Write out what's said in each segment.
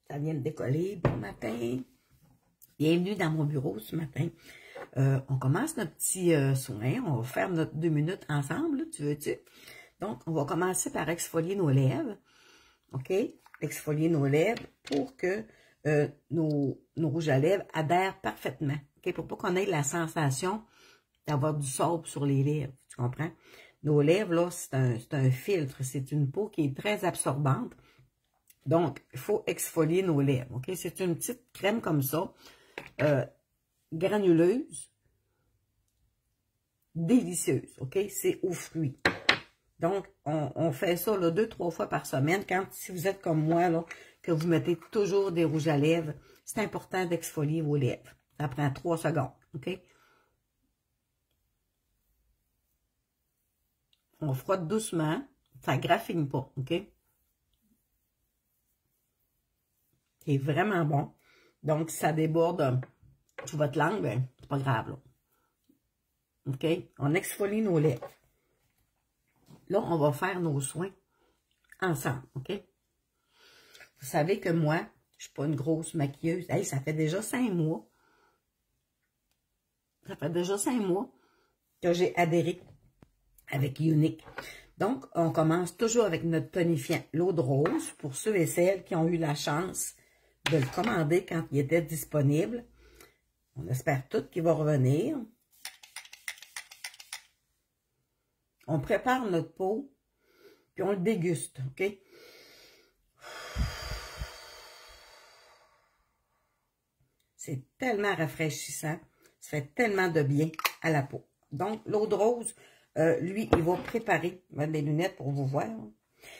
Ça vient de décoller. Bon matin. Bienvenue dans mon bureau ce matin. On commence notre petit soin. On va faire notre 2 minutes ensemble, là, tu veux-tu? Donc, on va commencer par exfolier nos lèvres. OK? Exfolier nos lèvres pour que nos rouges à lèvres adhèrent parfaitement. OK? Pour pas qu'on ait la sensation d'avoir du sable sur les lèvres. Tu comprends? Nos lèvres, là, c'est un filtre. C'est une peau qui est très absorbante. Donc, il faut exfolier nos lèvres. OK? C'est une petite crème comme ça, granuleuse, délicieuse. OK? C'est aux fruits. Donc, on fait ça 2-3 fois par semaine. Si vous êtes comme moi, là, que vous mettez toujours des rouges à lèvres, c'est important d'exfolier vos lèvres. Ça prend 3 secondes. OK? On frotte doucement. Ça ne graffine pas. OK? C'est vraiment bon. Donc, si ça déborde sur votre langue, ben, c'est pas grave, là. OK? On exfolie nos lèvres. Là, on va faire nos soins ensemble, OK? Vous savez que moi, je suis pas une grosse maquilleuse. Hey, ça fait déjà 5 mois. Ça fait déjà 5 mois que j'ai adhéré avec Younique. Donc, on commence toujours avec notre tonifiant, l'eau de rose, pour ceux et celles qui ont eu la chance de le commander quand il était disponible. On espère tout qu'il va revenir. On prépare notre pot, puis on le déguste, OK? C'est tellement rafraîchissant. Ça fait tellement de bien à la peau. Donc, l'eau de rose, lui, il va préparer, je vais mettre des lunettes pour vous voir.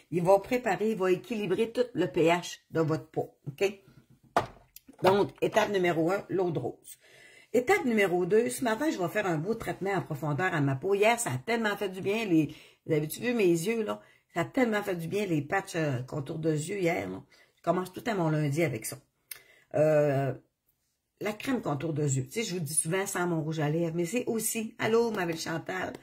Il va préparer, il va équilibrer tout le pH de votre peau, OK? Donc, étape numéro 1, l'eau de rose. Étape numéro 2, ce matin, je vais faire un beau traitement en profondeur à ma peau. Hier, ça a tellement fait du bien. Vous avez-tu vu mes yeux, là? Ça a tellement fait du bien, les patchs contour de yeux hier, là. Je commence tout à mon lundi avec ça. La crème contour de yeux. Tu sais, je vous dis souvent sans mon rouge à lèvres, mais c'est aussi, allô, ma belle Chantal,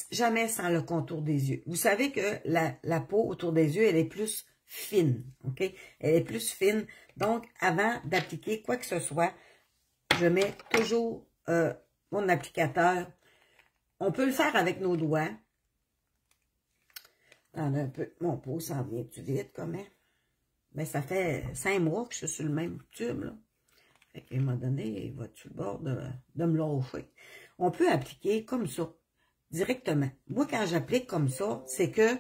jamais sans le contour des yeux. Vous savez que la peau autour des yeux, elle est plus fine, OK? Elle est plus fine. Donc, avant d'appliquer quoi que ce soit, je mets toujours mon applicateur. On peut le faire avec nos doigts. Attendez un peu. Mon pot s'en vient-tu vite, comment? Mais ça fait 5 mois que je suis sur le même tube, là. Fait qu'à un moment donné, il va sur le bord de me lâcher. On peut appliquer comme ça, directement. Moi, quand j'applique comme ça, c'est que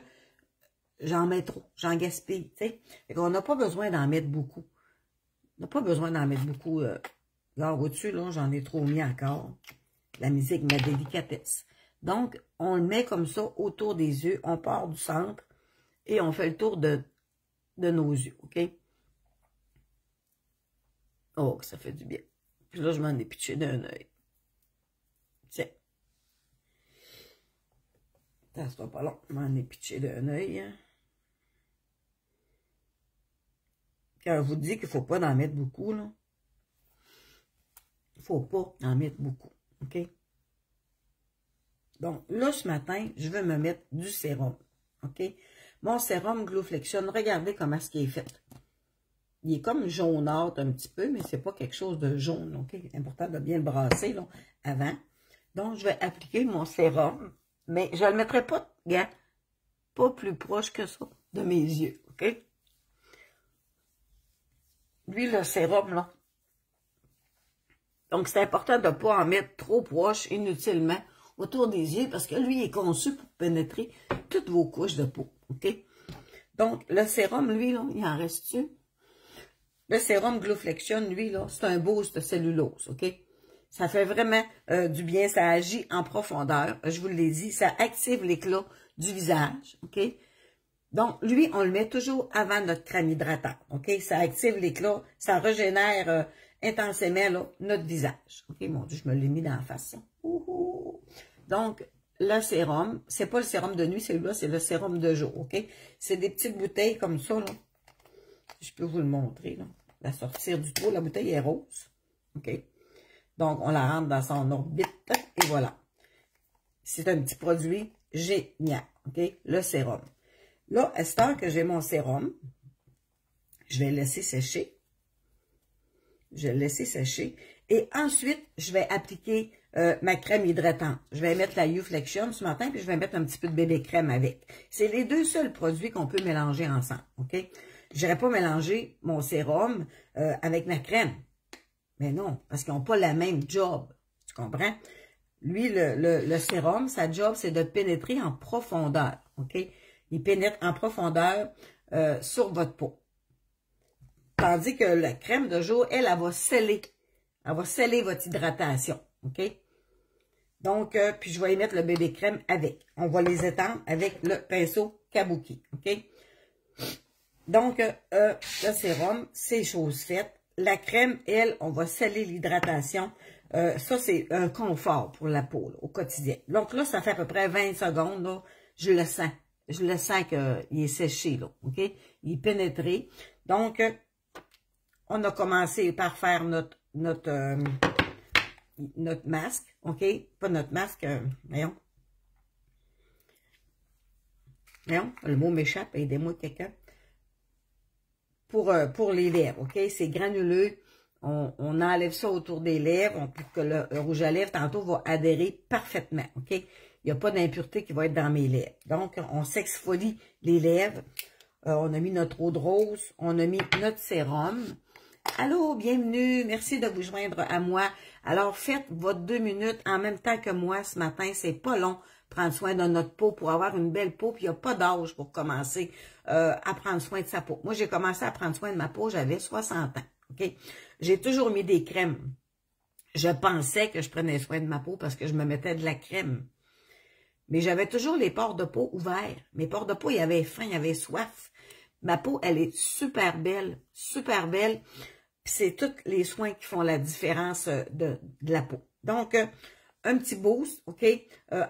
j'en mets trop, j'en gaspille, tu sais. Fait qu'on n'a pas besoin d'en mettre beaucoup. On n'a pas besoin d'en mettre beaucoup. Là, au-dessus, là, j'en ai trop mis encore. La musique, ma délicatesse. Donc, on le met comme ça autour des yeux. On part du centre et on fait le tour de nos yeux, OK? Oh, ça fait du bien. Puis là, je m'en ai pitché d'un œil. Tiens. Ça sera pas long. Je m'en ai pitché d'un œil. Hein. Quand je vous dis qu'il ne faut pas en mettre beaucoup, là. Il ne faut pas en mettre beaucoup. OK? Donc, là, ce matin, je veux me mettre du sérum. OK? Mon sérum Glowflexion, regardez comment est-ce qu'il est fait. Il est comme jaunâtre un petit peu, mais c'est pas quelque chose de jaune. OK? C'est important de bien le brasser là, avant. Donc, je vais appliquer mon sérum, mais je ne le mettrai pas, regarde, pas plus proche que ça de mes yeux. OK? Lui, le sérum, là. Donc, c'est important de ne pas en mettre trop proche inutilement autour des yeux parce que lui, il est conçu pour pénétrer toutes vos couches de peau. OK? Donc, le sérum, lui, là, il en reste-tu? Le sérum Glowflexion, lui, là, c'est un boost de cellulose, OK? Ça fait vraiment du bien, ça agit en profondeur, je vous l'ai dit, ça active l'éclat du visage, OK? Donc, lui, on le met toujours avant notre crème hydratant, OK? Ça active l'éclat, ça régénère intensément là, notre visage. OK, mon Dieu, je me l'ai mis dans la face. Donc, le sérum, c'est pas le sérum de nuit, celui-là, c'est le sérum de jour, OK? C'est des petites bouteilles comme ça, là. Je peux vous le montrer, là. La sortir du trou, la bouteille est rose, OK? Donc, on la rentre dans son orbite, et voilà. C'est un petit produit génial, OK? Le sérum. Là, à cette heure que j'ai mon sérum, Je vais laisser sécher. Je vais le laisser sécher. Et ensuite, je vais appliquer ma crème hydratante. Je vais mettre la YouFlexion ce matin, puis je vais mettre un petit peu de bébé crème avec. C'est les deux seuls produits qu'on peut mélanger ensemble, OK? Je n'irai pas mélanger mon sérum avec ma crème. Mais non, parce qu'ils n'ont pas la même job. Tu comprends? Lui, le sérum, sa job, c'est de pénétrer en profondeur, OK? Il pénètre en profondeur sur votre peau. Tandis que la crème de jour, elle va sceller. Elle va sceller votre hydratation, OK? Donc, puis je vais y mettre le bébé crème avec. On va les étendre avec le pinceau Kabuki, OK? Donc, le sérum, c'est chose faite. La crème, elle, on va sceller l'hydratation. Ça, c'est un confort pour la peau, là, au quotidien. Donc là, ça fait à peu près 20 secondes, là, je le sens. Je le sens qu'il est séché, là, OK? Il est pénétré. Donc, on a commencé par faire notre masque, OK? Pas notre masque, voyons. Voyons, le mot m'échappe, aidez-moi quelqu'un. Pour les lèvres, OK? C'est granuleux. On enlève ça autour des lèvres pour que le rouge à lèvres, tantôt, va adhérer parfaitement, OK? Il n'y a pas d'impureté qui va être dans mes lèvres. Donc, on s'exfolie les lèvres. On a mis notre eau de rose. On a mis notre sérum. Allô, bienvenue. Merci de vous joindre à moi. Alors, faites votre 2 minutes en même temps que moi ce matin. C'est pas long. Prendre soin de notre peau pour avoir une belle peau. Puis, il n'y a pas d'âge pour commencer à prendre soin de sa peau. Moi, j'ai commencé à prendre soin de ma peau. J'avais 60 ans. OK? J'ai toujours mis des crèmes. Je pensais que je prenais soin de ma peau parce que je me mettais de la crème. Mais j'avais toujours les pores de peau ouverts. Mes pores de peau, il y avait faim, il y avait soif. Ma peau, elle est super belle, super belle. Puis c'est tous les soins qui font la différence de la peau. Donc, un petit boost, OK,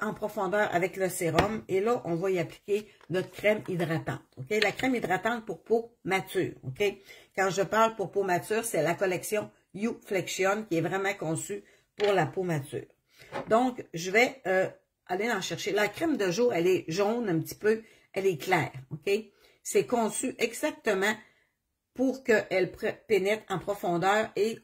en profondeur avec le sérum. Et là, on va y appliquer notre crème hydratante, OK? La crème hydratante pour peau mature, OK? Quand je parle pour peau mature, c'est la collection YouFlexion qui est vraiment conçue pour la peau mature. Donc, je vais aller en chercher. La crème de jour, elle est jaune un petit peu, elle est claire, OK? C'est conçu exactement pour qu'elle pénètre en profondeur et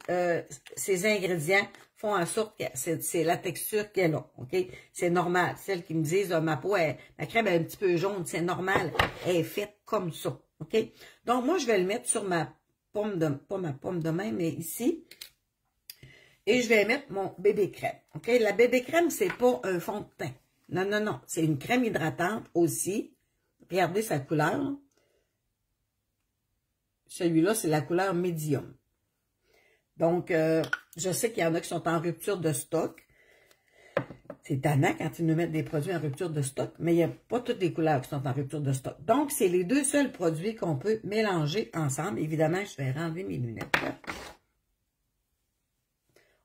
ces ingrédients font en sorte que c'est la texture qu'elle a, OK? C'est normal. Celles qui me disent, ma peau, ma crème est un petit peu jaune, c'est normal. Elle est faite comme ça, OK? Donc, moi, je vais le mettre sur ma pomme de, pas ma pomme de main, mais ici. Et je vais mettre mon bébé crème, OK? La bébé crème, c'est pas un fond de teint. Non, non, non. C'est une crème hydratante aussi. Regardez sa couleur, là. Celui-là, c'est la couleur médium. Donc, je sais qu'il y en a qui sont en rupture de stock. C'est tannant quand ils nous mettent des produits en rupture de stock, mais il n'y a pas toutes les couleurs qui sont en rupture de stock. Donc, c'est les deux seuls produits qu'on peut mélanger ensemble. Évidemment, je vais renlever mes lunettes.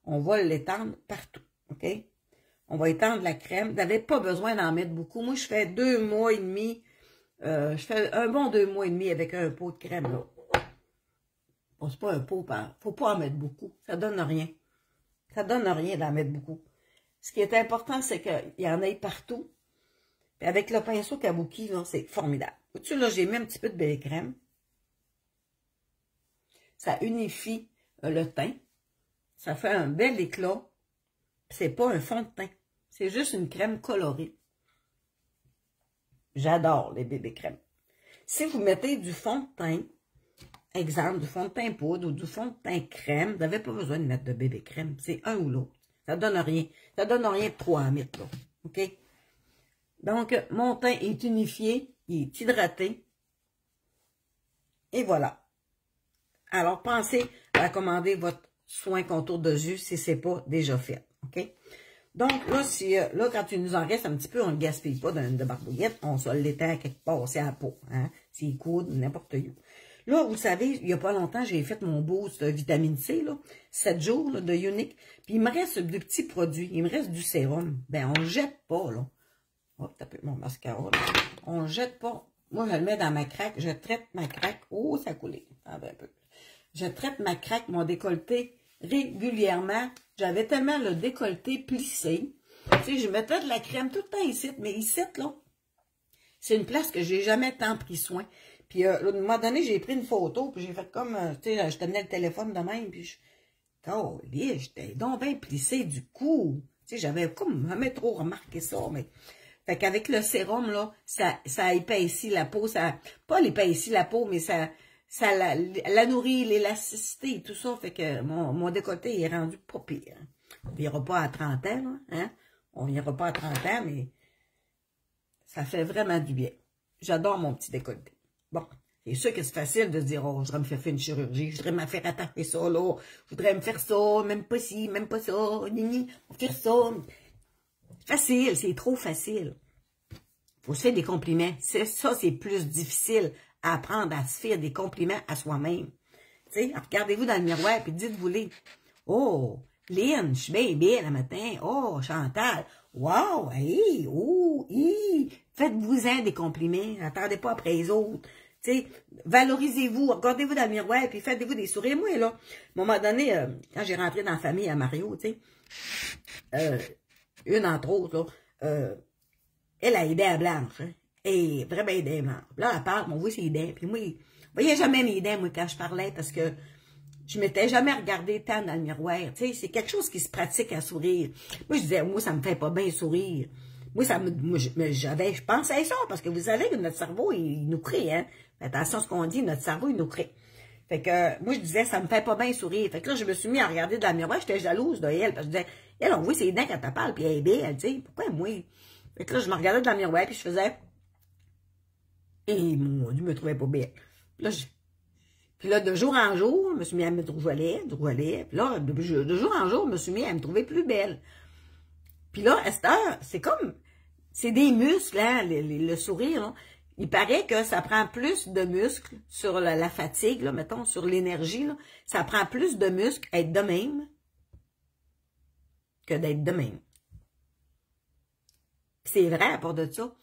On va l'étendre partout, OK? On va étendre la crème. Vous n'avez pas besoin d'en mettre beaucoup. Moi, je fais 2 mois et demi. Je fais un bon 2 mois et demi avec un pot de crème, là. Bon, c'est pas un pot, faut pas en mettre beaucoup. Ça donne rien. Ça donne rien d'en mettre beaucoup. Ce qui est important, c'est qu'il y en ait partout. Puis avec le pinceau Kabuki, c'est formidable. Vois-tu, là, j'ai mis un petit peu de bébé crème. Ça unifie le teint. Ça fait un bel éclat. C'est pas un fond de teint. C'est juste une crème colorée. J'adore les bébés crèmes. Si vous mettez du fond de teint, exemple, du fond de teint poudre ou du fond de teint crème, vous n'avez pas besoin de mettre de bébé crème. C'est un ou l'autre. Ça donne rien. Ça donne rien de trop à mettre, là. OK? Donc, mon teint est unifié, il est hydraté. Et voilà. Alors, pensez à commander votre soin contour de jus si ce n'est pas déjà fait. OK? Donc, là, là, quand il nous en reste un petit peu, on ne le gaspille pas de barbouillette, on se l'étend quelque part, c'est à la peau, hein? S'il coude, n'importe où. Là, vous savez, il n'y a pas longtemps, j'ai fait mon boost vitamine C, là, 7 jours là, de Unique. Puis il me reste de petits produits, il me reste du sérum. Ben, on ne jette pas, là. Hop, t'as mon mascara, là. On ne jette pas. Moi, je le mets dans ma craque, je traite ma craque. Oh, ça a coulé. Ah, ben, un peu. Je traite ma craque, mon décolleté, régulièrement. J'avais tellement le décolleté plissé. Tu sais, je mettais de la crème tout le temps ici, mais ici, là, c'est une place que j'ai jamais tant pris soin. Puis, à un moment donné, j'ai pris une photo, puis j'ai fait comme, tu sais, je tenais le téléphone de même, puis j'étais donc bien plissée du cou. Tu sais, j'avais comme jamais trop remarqué ça, mais... Fait qu'avec le sérum, là, ça épaissit la peau, pas l'épaissit la peau, mais ça la nourrit, l'élasticité et tout ça. Fait que mon décolleté est rendu pas pire. On n'ira pas à 30 ans, là, hein? On n'ira pas à 30 ans, mais ça fait vraiment du bien. J'adore mon petit décolleté. Bon, c'est sûr que c'est facile de se dire, oh, je voudrais me faire une chirurgie, je voudrais me faire attaquer ça, là, je voudrais me faire ça, même pas ci, même pas ça, nini, faire ça. Facile, c'est trop facile. Faut se faire des compliments. Ça, c'est plus difficile à apprendre à se faire des compliments à soi-même. Tu sais, regardez-vous dans le miroir et dites-vous-les. Oh, Lynn, je suis bien belle le matin. Oh, Chantal. Wow, hey, oh, hi. Faites-vous-en des compliments. N'attendez pas après les autres. Tu sais, valorisez-vous. Regardez-vous dans le miroir puis faites-vous des sourires. Moi, là, à un moment donné, quand j'ai rentré dans la famille à Mario, tu sais, une entre autres, là, elle a aidé à Blanche, hein, et vraiment aidé à Blanche. Là, elle parle, on voit ses dents, puis moi, je voyais jamais mes dents, moi, quand je parlais, parce que je m'étais jamais regardé tant dans le miroir, tu sais, c'est quelque chose qui se pratique à sourire. Moi, je disais, moi, ça me fait pas bien sourire. Moi, je pensais à ça, parce que vous savez que notre cerveau, il nous crée, hein. Attention à ce qu'on dit, notre cerveau, il nous crée. Fait que, moi, je disais, ça me fait pas bien sourire. Fait que là, je me suis mis à regarder dans le miroir, j'étais jalouse de elle, parce que je disais, elle, on voit ses dents quand elle parle, puis elle est belle, elle dit, pourquoi moi? Fait que là, je me regardais dans le miroir, puis je faisais, et mon Dieu, je me trouvais pas belle. Puis là, de jour en jour, je me suis mis à mettre du rouge à lèvres, puis là, de jour en jour, je me suis mis à me trouver plus belle. Puis là, à cette heure, c'est comme, c'est des muscles, hein, le sourire, là. Il paraît que ça prend plus de muscles sur la fatigue, là, mettons, sur l'énergie, là. Ça prend plus de muscles être de même que d'être de même. C'est vrai à part de ça.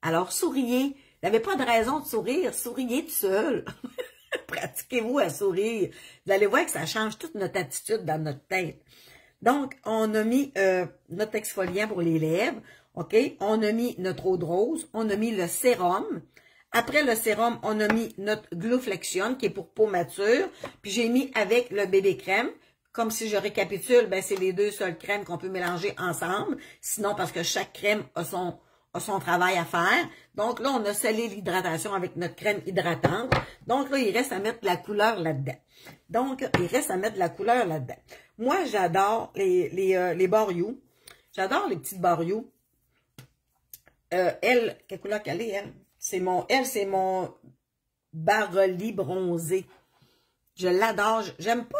Alors, souriez. Vous n'avez pas de raison de sourire. Souriez tout seul. Pratiquez-vous à sourire. Vous allez voir que ça change toute notre attitude dans notre tête. Donc, on a mis notre exfoliant pour les lèvres. OK? On a mis notre eau de rose. On a mis le sérum. Après le sérum, on a mis notre Gluflexion qui est pour peau mature. Puis j'ai mis avec le bébé crème. Comme si je récapitule, ben c'est les deux seules crèmes qu'on peut mélanger ensemble. Sinon, parce que chaque crème a son travail à faire. Donc là, on a scellé l'hydratation avec notre crème hydratante. Donc là, il reste à mettre de la couleur là-dedans. Moi, j'adore les Boreaux. J'adore les petites Boreaux. Elle, quelle couleur qu'elle est, elle? C'est mon Baroli bronzé. Je l'adore. J'aime pas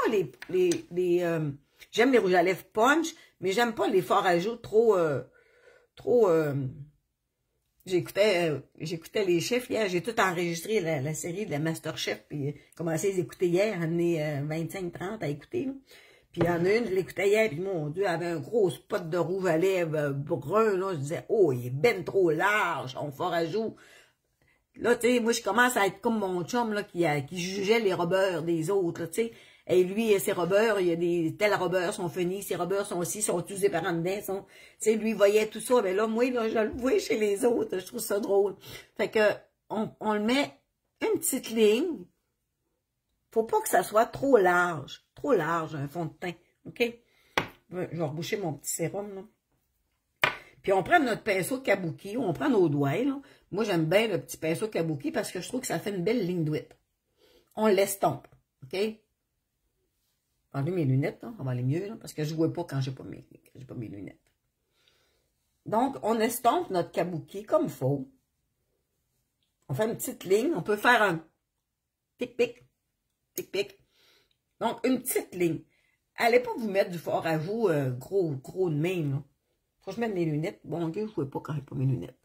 j'aime les rouges à lèvres punch, mais j'aime pas les forts à joues trop, j'écoutais les chefs hier, j'ai tout enregistré la série de la Masterchef, puis commencé à les écouter hier, j'en ai 25-30 à écouter, là. Puis il y en a une, je l'écoutais hier, puis mon Dieu, elle avait un gros spot de rouge à lèvres brun, là, je disais, oh, il est ben trop large, son fort à joues. Là, tu sais, moi, je commence à être comme mon chum, là, qui jugeait les robeurs des autres, là, tu sais. Et lui, ses robeurs, il y a tels robeurs sont finis, ces robeurs sont aussi, sont usés par en dedans, tu sais, lui, il voyait tout ça, mais là, moi, là, je le vois chez les autres, je trouve ça drôle. Fait que, on le met une petite ligne. Faut pas que ça soit trop large, un fond de teint, OK? Je vais reboucher mon petit sérum, là. Puis on prend notre pinceau de kabuki, on prend nos doigts, là. Moi, j'aime bien le petit pinceau de kabuki parce que je trouve que ça fait une belle ligne d'ouïe. On l'estompe, OK? Enlever mes lunettes, là, ça va aller mieux, là, parce que je ne vois pas quand j'ai pas mes lunettes. Donc, on estompe notre kabuki comme il faut. On fait une petite ligne. On peut faire un tic-pic, tic-pic. Donc, une petite ligne. Allez pas vous mettre du fort à vous gros de même, là. Faut que je mette mes lunettes. Bon Dieu, je ne vois pas quand j'ai pas mes lunettes.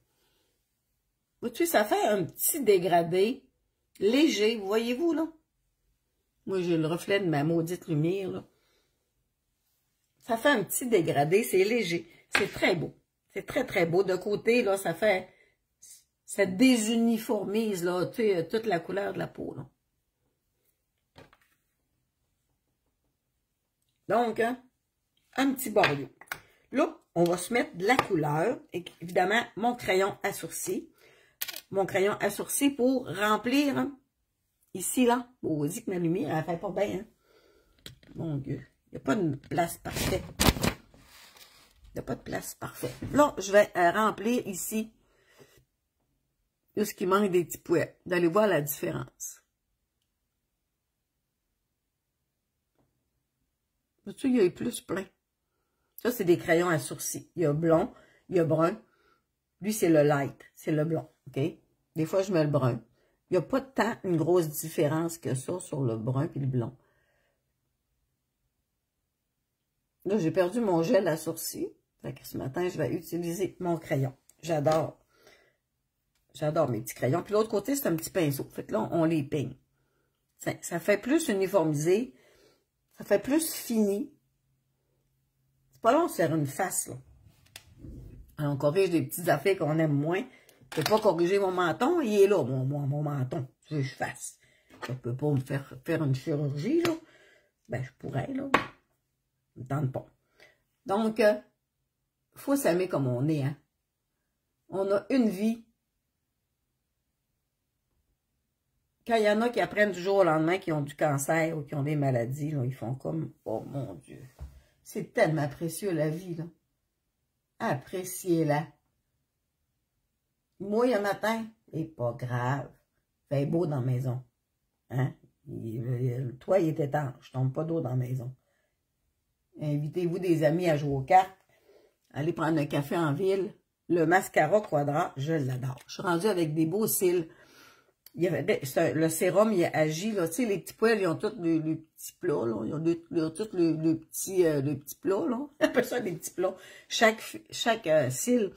Vous savez, ça fait un petit dégradé léger. Vous voyez-vous, là? Moi, j'ai le reflet de ma maudite lumière, là. Ça fait un petit dégradé, c'est léger. C'est très beau. C'est très, très beau. De côté, là, ça désuniformise, là, tu sais, toute la couleur de la peau, là. Donc, hein, un petit Boreaux. Là, on va se mettre de la couleur. Et évidemment, mon crayon à sourcils. mon crayon à sourcils pour remplir ici, là. Bon, on dit que ma lumière, elle fait pas bien, hein. Mon Dieu, il n'y a pas de place parfaite. Il n'y a pas de place parfaite. Là, je vais remplir ici tout ce qui manque des petits poils. Vous allez voir la différence. Vois-tu, il y a plus plein. Ça, c'est des crayons à sourcils. Il y a blond, il y a brun. Lui, c'est le light, c'est le blond, OK? Des fois, je mets le brun. Il n'y a pas tant une grosse différence que ça sur le brun et le blond. Là, j'ai perdu mon gel à sourcils. Fait que ce matin, je vais utiliser mon crayon. J'adore. J'adore mes petits crayons. Puis l'autre côté, c'est un petit pinceau. Fait que là, on les peigne. Ça fait plus uniformisé. Ça fait plus fini. C'est pas long de faire une face, là. Alors, on corrige des petites affaires qu'on aime moins. Je ne peux pas corriger mon menton. Il est là, mon menton. Tu veux que je fasse. Je ne peux pas me faire une chirurgie, là. Ben, je pourrais, là. Je ne tente pas. Donc, il faut s'aimer comme on est, hein. On a une vie. Quand il y en a qui apprennent du jour au lendemain, qui ont du cancer ou qui ont des maladies, là, ils font comme, oh mon Dieu. C'est tellement précieux, la vie, là. Appréciez-la. Moi, un matin, c'est pas grave. Fait beau dans la maison. Hein? Le toit, il est étanche. Tombe pas d'eau dans la maison. Invitez-vous des amis à jouer aux cartes. Allez prendre un café en ville. Le mascara quadrat, je l'adore. Je suis rendue avec des beaux cils. Le sérum, il agit, là. Tu sais, les petits poils, ils ont tous le petits plats, là. Ils ont tous le petit plat, là. On appelle ça des petits plats. Chaque cil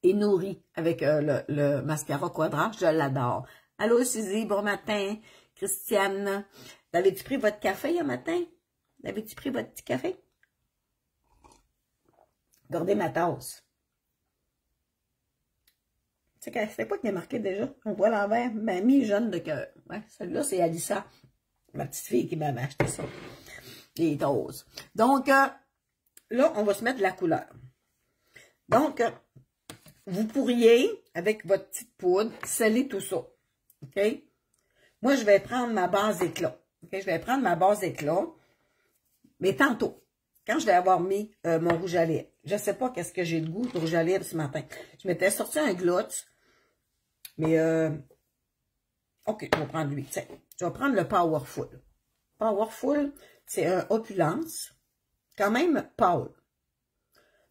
est nourri avec le mascara quadrat. Je l'adore. Allô, Suzy, bon matin. Christiane, avez-tu pris votre café un matin? Avez-tu pris votre petit café? Regardez ma tasse. C'est quoi qui est marqué déjà? On voit l'envers. Mamie jeune de cœur. Ouais, celle-là, c'est Alissa, ma petite fille qui m'avait acheté ça. Les tasses. Donc, là, on va se mettre de la couleur. Donc, vous pourriez, avec votre petite poudre, sceller tout ça. OK? Moi, je vais prendre ma base éclat. OK? Je vais prendre ma base éclat. Mais tantôt, quand je vais avoir mis mon rouge à lèvres, je ne sais pas qu'est-ce que j'ai de goût de rouge à lèvres ce matin. Je m'étais sorti un gloss. Mais, OK, je vais prendre lui. Tiens, je vais prendre le Powerful. Powerful, c'est un opulence. Quand même pâle.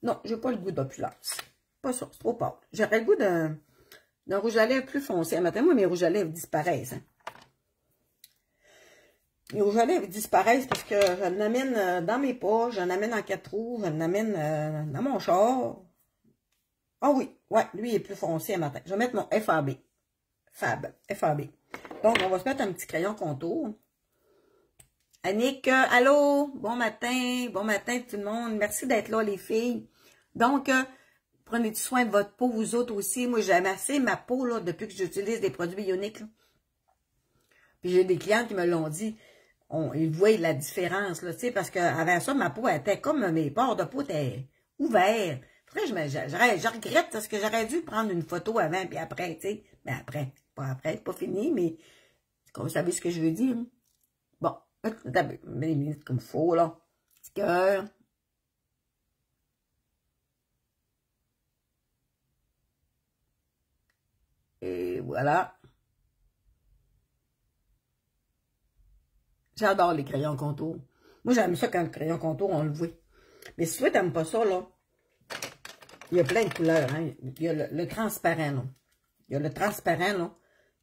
Non, j'ai pas le goût d'opulence. Pas ça, c'est trop pâle. J'aurais le goût d'un rouge à lèvres plus foncé. Maintenant, moi, mes rouges à lèvres disparaissent. Hein. Les rouges à lèvres disparaissent parce que je l'amène dans mes poches, je l'amène en 4 roues, je l'amène dans mon char. Ah oui, ouais, lui, il est plus foncé un matin. Je vais mettre mon FAB. FAB. Donc, on va se mettre un petit crayon contour. Annick, allô, bon matin tout le monde. Merci d'être là, les filles. Donc, prenez du soin de votre peau, vous autres aussi. Moi, j'ai amassé ma peau, là, depuis que j'utilise des produits bioniques. Là. Puis, j'ai des clients qui me l'ont dit. Ils voient la différence, là, tu sais, parce qu'avant ça, ma peau, elle était comme mes pores de peau étaient ouverts. Après, je regrette parce que j'aurais dû prendre une photo avant puis après, tu sais. Mais après, pas fini, mais vous savez ce que je veux dire. Hein? Bon, mets les minutes comme il faut, là. Petit cœur. Et voilà. J'adore les crayons contour. Moi, j'aime ça quand le crayon contour, on le voit. Mais si toi, t'aimes pas ça, là, il y a plein de couleurs, hein. Il y a le transparent, là. Il y a le transparent, là,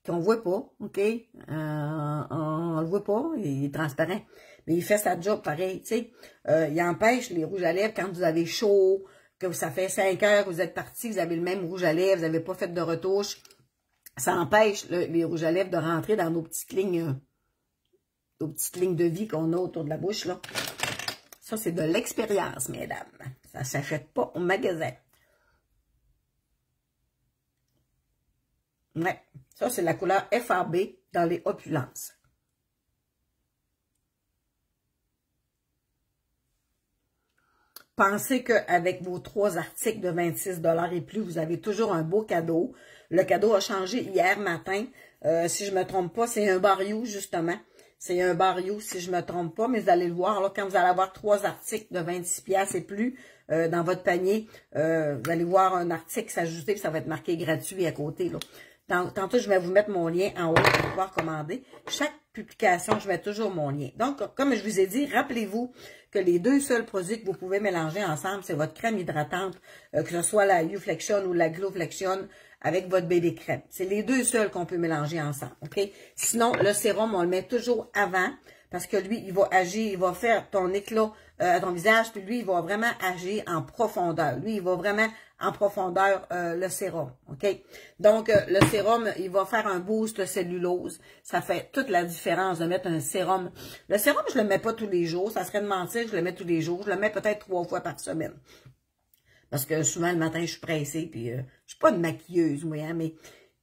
qu'on ne voit pas, OK? On le voit pas, il est transparent. Mais il fait sa job pareil, tu sais. Il empêche les rouges à lèvres quand vous avez chaud, que ça fait 5 heures que vous êtes parti, vous avez le même rouge à lèvres, vous n'avez pas fait de retouche. Ça empêche les rouges à lèvres de rentrer dans nos petites lignes de vie qu'on a autour de la bouche, là. Ça, c'est de l'expérience, mesdames. Ça ne s'achète pas au magasin. Ouais, ça, c'est la couleur FAB dans les opulences. Pensez qu'avec vos 3 articles de 26 $ et plus, vous avez toujours un beau cadeau. Le cadeau a changé hier matin. Si je me trompe pas, c'est un Barrio, justement. C'est un Barrio, si je me trompe pas, mais vous allez le voir, là, quand vous allez avoir 3 articles de 26$ et plus dans votre panier, vous allez voir un article s'ajouter, puis ça va être marqué gratuit à côté, là. Tantôt, je vais vous mettre mon lien en haut pour pouvoir commander. Chaque publication, je mets toujours mon lien. Donc, comme je vous ai dit, rappelez-vous que les 2 seuls produits que vous pouvez mélanger ensemble, c'est votre crème hydratante, que ce soit la YouFlexion ou la GlowFlexion, avec votre bébé crème. C'est les 2 seuls qu'on peut mélanger ensemble, OK? Sinon, le sérum, on le met toujours avant, parce que lui, il va agir, il va faire ton éclat à ton visage, puis lui, il va vraiment agir en profondeur. Lui, il va vraiment en profondeur le sérum, OK? Donc, le sérum, il va faire un boost cellulose. Ça fait toute la différence de mettre un sérum. Le sérum, je le mets pas tous les jours. Ça serait de mentir, je le mets tous les jours. Je le mets peut-être 3 fois par semaine. Parce que souvent, le matin, je suis pressée, puis je suis pas une maquilleuse, moi, hein,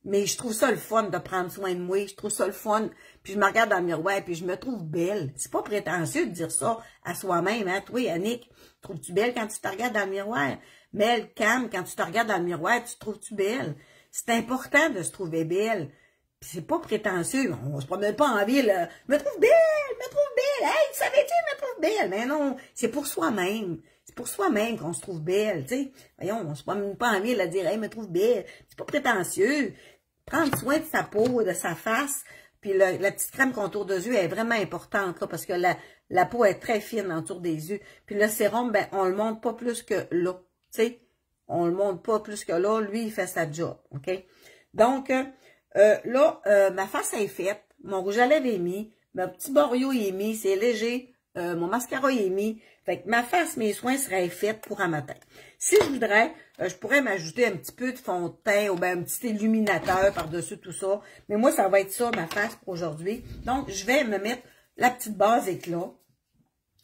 mais je trouve ça le fun de prendre soin de moi. Je trouve ça le fun. Puis je me regarde dans le miroir, puis je me trouve belle. C'est pas prétentieux de dire ça à soi-même, hein. Toi, Annick, trouves-tu belle quand tu te regardes dans le miroir? Mel, Cam, quand tu te regardes dans le miroir, tu te trouves-tu belle? C'est important de se trouver belle. Puis c'est pas prétentieux. On se promène pas en ville. Me trouve belle, me trouve belle. Hey, savais-tu, me trouve belle? Mais non, c'est pour soi-même. C'est pour soi-même qu'on se trouve belle, tu sais. Voyons, on se promène pas en ville à dire, hey, me trouve belle. C'est pas prétentieux. Prendre soin de sa peau, de sa face. Puis la petite crème contour des yeux est vraiment importante, là, parce que la peau est très fine autour des yeux. Puis le sérum, ben, on le monte pas plus que là. Tu sais, on le monte pas plus que là. Lui, il fait sa job, OK? Donc, là, ma face est faite. Mon rouge à lèvres est mis. Mon petit Borio est mis. C'est léger. Mon mascara est mis. Fait que ma face, mes soins seraient faits pour un matin. Si je voudrais, je pourrais m'ajouter un petit peu de fond de teint ou bien un petit illuminateur par-dessus tout ça. Mais moi, ça va être ça, ma face pour aujourd'hui. Donc, je vais me mettre la petite base éclat.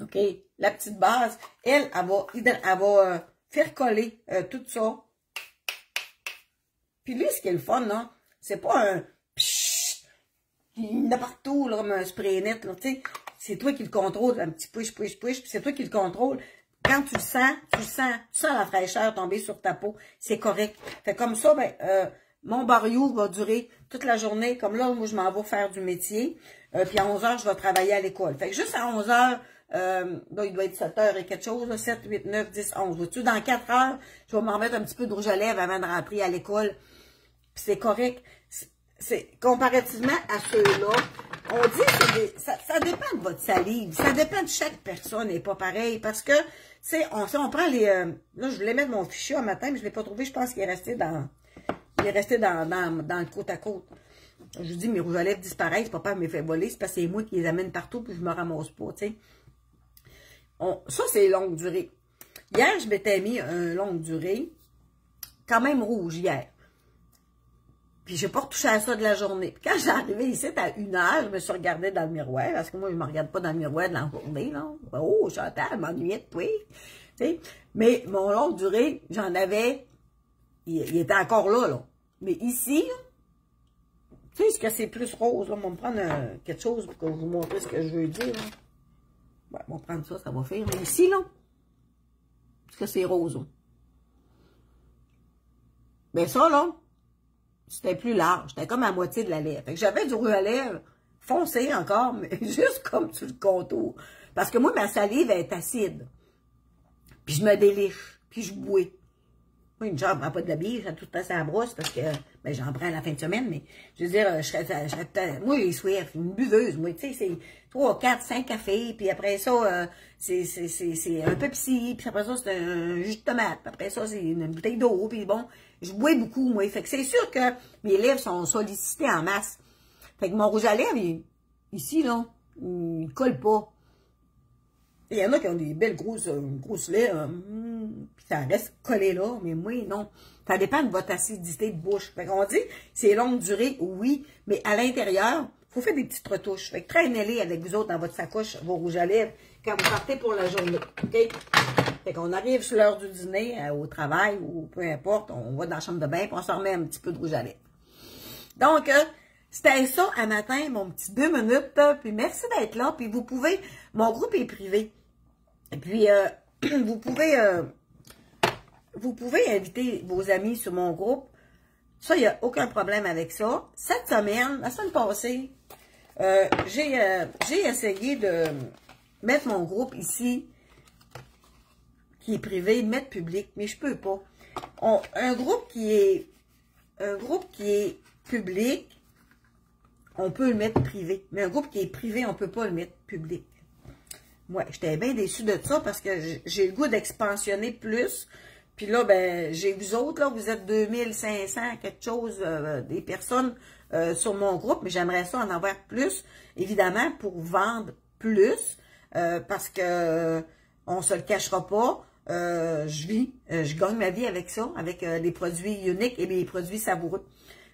OK? La petite base, elle va faire coller tout ça. Puis lui, ce qui est le fun, là, c'est pas un pshhh, il y en a partout, là, comme un spray net, là, tu sais. C'est toi qui le contrôle, un petit push, puis c'est toi qui le contrôle. Quand tu sens la fraîcheur tomber sur ta peau, c'est correct. Fait comme ça, ben, mon Barrio va durer toute la journée. Comme là, moi, je m'en vais faire du métier. Puis à 11h, je vais travailler à l'école. Fait que juste à 11h, là, il doit être 7h et quelque chose, là, 7, 8, 9, 10, 11. Vois-tu, dans 4 heures, je vais m'en mettre un petit peu de rouge à lèvres avant de rentrer à l'école. Puis c'est correct. C'est comparativement à ceux-là, on dit que ça dépend de votre salive. Ça dépend de chaque personne et pas pareil. Parce que, tu sais, on prend les... là, je voulais mettre mon fichier un matin, mais je ne l'ai pas trouvé. Je pense qu'il est resté dans... Il est resté dans le côte à côte. Je vous dis, mes rouges à lèvres disparaissent. Papa me fait voler. C'est parce que c'est moi qui les amène partout puis je me ramasse pas, tu sais. Ça, c'est longue durée. Hier, je m'étais mis un longue durée. Quand même rouge, hier. Puis j'ai pas retouché à ça de la journée. Puis quand j'arrivais ici à 1h, je me suis regardée dans le miroir, parce que moi, je me regarde pas dans le miroir de la journée, là. Oh, Chantal, elle m'ennuyait de toi. Tu sais. Mais mon longue durée, j'en avais, il était encore là. Mais ici, là, tu sais, est-ce que c'est plus rose, là? On va me prendre quelque chose pour que je vous montre ce que je veux dire, là. Ouais, on va prendre ça, ça va faire. Mais ici, là, est-ce que c'est rose, là? Ben ça, là, c'était plus large. C'était comme à moitié de la lèvre. Fait que j'avais du rouge à lèvres foncé encore, mais juste comme sur le contour. Parce que moi, ma salive est acide. Puis je me déliche. Puis je bois. Moi, une jambe, je prends pas de la bière, j'ai tout passé à la brosse parce que ben, j'en prends à la fin de semaine, mais je veux dire, moi, j'ai soif, une buveuse, moi, tu sais, c'est 3, 4, 5 cafés, puis après ça, c'est un Pepsi, puis après ça, c'est un jus de tomate, puis après ça, c'est une bouteille d'eau, puis bon, je bois beaucoup, moi, fait que c'est sûr que mes lèvres sont sollicitées en masse. Fait que mon rouge à lèvres, ici, là, il colle pas. Il y en a qui ont des belles grosses lèvres, puis ça reste collé là, mais moi, non. Ça dépend de votre acidité de bouche. Fait qu'on dit, c'est longue durée, oui, mais à l'intérieur, il faut faire des petites retouches. Fait que traînez-les avec vous autres dans votre sacoche, vos rouges à lèvres, quand vous partez pour la journée, OK? Fait qu'on arrive sur l'heure du dîner, au travail, ou peu importe, on va dans la chambre de bain, puis on s'en remet un petit peu de rouge à lèvres. Donc, c'était ça à matin, mon petit 2 minutes, puis merci d'être là, puis vous pouvez, mon groupe est privé, et puis vous pouvez inviter vos amis sur mon groupe, Ça, il n'y a aucun problème avec ça. Cette semaine, la semaine passée, j'ai essayé de mettre mon groupe ici, qui est privé, de mettre public, mais je peux pas. Un groupe qui est public, on peut le mettre privé. Mais un groupe qui est privé, on peut pas le mettre public. Ouais, j'étais bien déçue de ça parce que j'ai le goût d'expansionner plus. Puis là, ben, j'ai vous autres, là, vous êtes 2500, quelque chose, des personnes sur mon groupe, mais j'aimerais ça en avoir plus, évidemment, pour vendre plus, parce que on se le cachera pas. Je gagne ma vie avec ça, avec les produits uniques et les produits savoureux.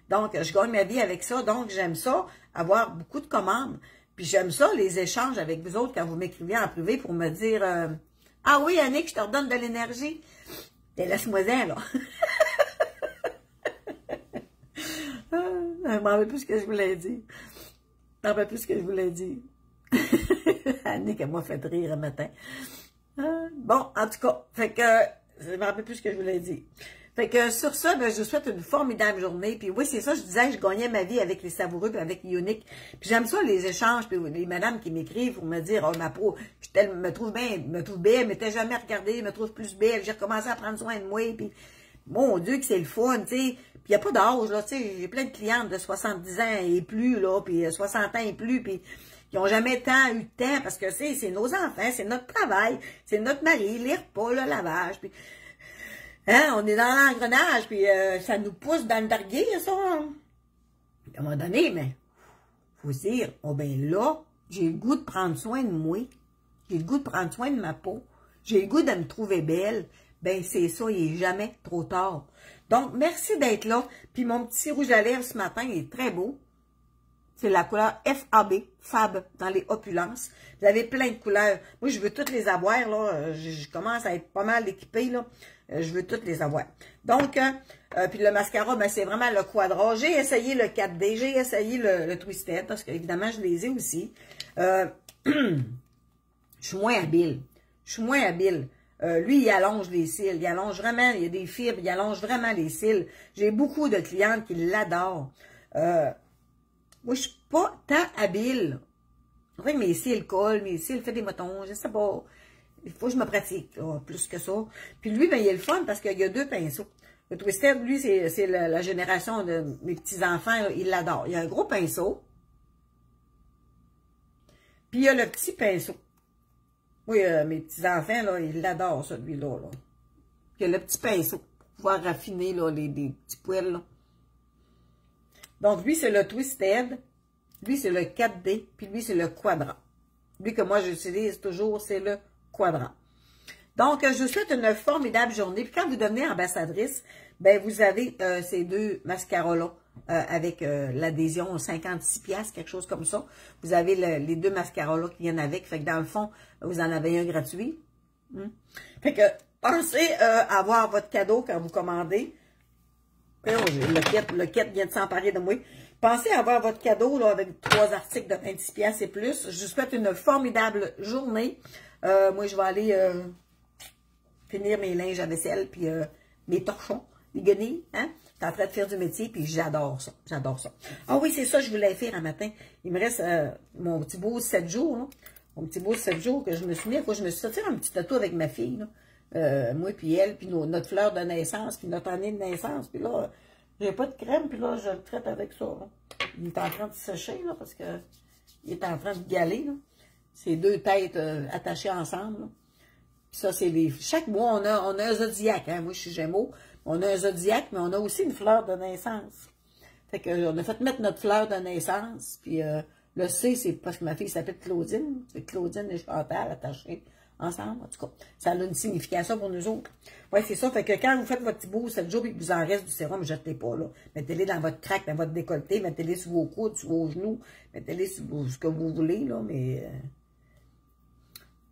Donc, je gagne ma vie avec ça. Donc, j'aime ça, avoir beaucoup de commandes. Puis, j'aime ça, les échanges avec vous autres quand vous m'écrivez en privé pour me dire ah oui, Annick, je te redonne de l'énergie. Ben, laisse-moi-en, là. Je m'en rappelle plus ce que je voulais dire. Je m'en rappelle plus ce que je voulais dire. Annick, elle m'a fait rire un matin. Bon, en tout cas, fait que je me rappelle plus ce que je voulais dire. Fait que sur ça, ben, je vous souhaite une formidable journée. Puis oui, c'est ça, je disais que je gagnais ma vie avec les savoureux et avec Unique. Puis j'aime ça, les échanges, puis les madames qui m'écrivent pour me dire, oh, ma peau, me trouve belle, elle m'était jamais regardée, me trouve plus belle, j'ai recommencé à prendre soin de moi, puis mon Dieu que c'est le fun, tu sais. Puis il n'y a pas d'âge, là, tu sais, j'ai plein de clientes de 70 ans et plus, là, puis 60 ans et plus, puis qui n'ont jamais eu de temps, parce que c'est nos enfants, c'est notre travail, c'est notre mari, les repas, le lavage, puis hein, on est dans l'engrenage, puis ça nous pousse dans le darguer, ça. À un moment donné, mais faut se dire, oh ben là, j'ai le goût de prendre soin de moi, j'ai le goût de prendre soin de ma peau, j'ai le goût de me trouver belle, ben c'est ça, il n'est jamais trop tard. Donc, merci d'être là, puis mon petit rouge à lèvres ce matin, il est très beau. C'est la couleur FAB, Fab, dans les opulences. Vous avez plein de couleurs. Moi, je veux toutes les avoir, là. Je commence à être pas mal équipée, là. Je veux toutes les avoir. Donc, puis le mascara, ben, c'est vraiment le Quadra. J'ai essayé le 4D, j'ai essayé le Twisted, parce qu'évidemment, je les ai aussi. Je suis moins habile. Lui, il allonge les cils. Il allonge vraiment, il y a des fibres, il allonge vraiment les cils. J'ai beaucoup de clientes qui l'adorent. Moi, je suis pas tant habile. En fait, mes cils collent, mes cils font des motons, je sais pas. Il faut que je me pratique, là, plus que ça. Puis lui, ben, il est le fun parce qu'il y a 2 pinceaux. Le Twisted, lui, c'est la génération de mes petits-enfants, ils l'adorent. Il y a un gros pinceau. Puis il y a le petit pinceau. Oui, mes petits-enfants, là, ils l'adorent, celui-là, là. Puis il y a le petit pinceau pour pouvoir raffiner, là, les petits poils, là. Donc, lui, c'est le Twisted. Lui, c'est le 4D. Puis lui, c'est le Quadra. Lui que moi, j'utilise toujours, c'est le Quadra. Donc, je vous souhaite une formidable journée. Puis quand vous devenez ambassadrice, ben vous avez ces 2 mascaras-là avec l'adhésion 56$, quelque chose comme ça. Vous avez les 2 mascaras-là qui viennent avec. Fait que dans le fond, vous en avez un gratuit. Fait que pensez à avoir votre cadeau quand vous commandez. Le quête vient de s'emparer de moi. Pensez à avoir votre cadeau là, avec 3 articles de 26$ et plus. Je vous souhaite une formidable journée. Moi, je vais aller finir mes linges à vaisselle, puis mes torchons, les guenilles. Hein? Je suis en train de faire du métier, puis j'adore ça. J'adore ça. Ah oui, c'est ça que je voulais faire un matin. Il me reste mon petit beau 7 jours. Là. Mon petit beau 7 jours que je me suis mis. Je me suis sorti un petit tatou avec ma fille. Là. Moi puis elle, puis notre fleur de naissance, puis notre année de naissance. Puis là, j'ai pas de crème, puis là, je le traite avec ça. Là. Il est en train de sécher, là, parce que il est en train de galer, là. Ces 2 têtes attachées ensemble, là. Puis ça, c'est les... Chaque mois, on a un zodiaque, hein. Moi, je suis Gémeaux. On a un zodiaque, mais on a aussi une fleur de naissance. Fait qu'on a fait mettre notre fleur de naissance, puis le C, c'est parce que ma fille s'appelle Claudine. C'est Claudine et Chantal attachées ensemble, en tout cas. Ça a une signification pour nous autres. Oui, c'est ça. Fait que quand vous faites votre petit beau 7 jours et qu'il vous en reste du sérum, ne jetez pas, là. Mettez-les dans votre craque, dans votre décolleté, mettez-les sur vos coudes, sur vos genoux, mettez-les sur ce que vous voulez, là, mais...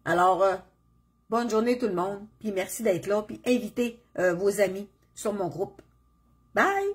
Alors, bonne journée tout le monde, puis merci d'être là, puis invitez vos amis sur mon groupe. Bye!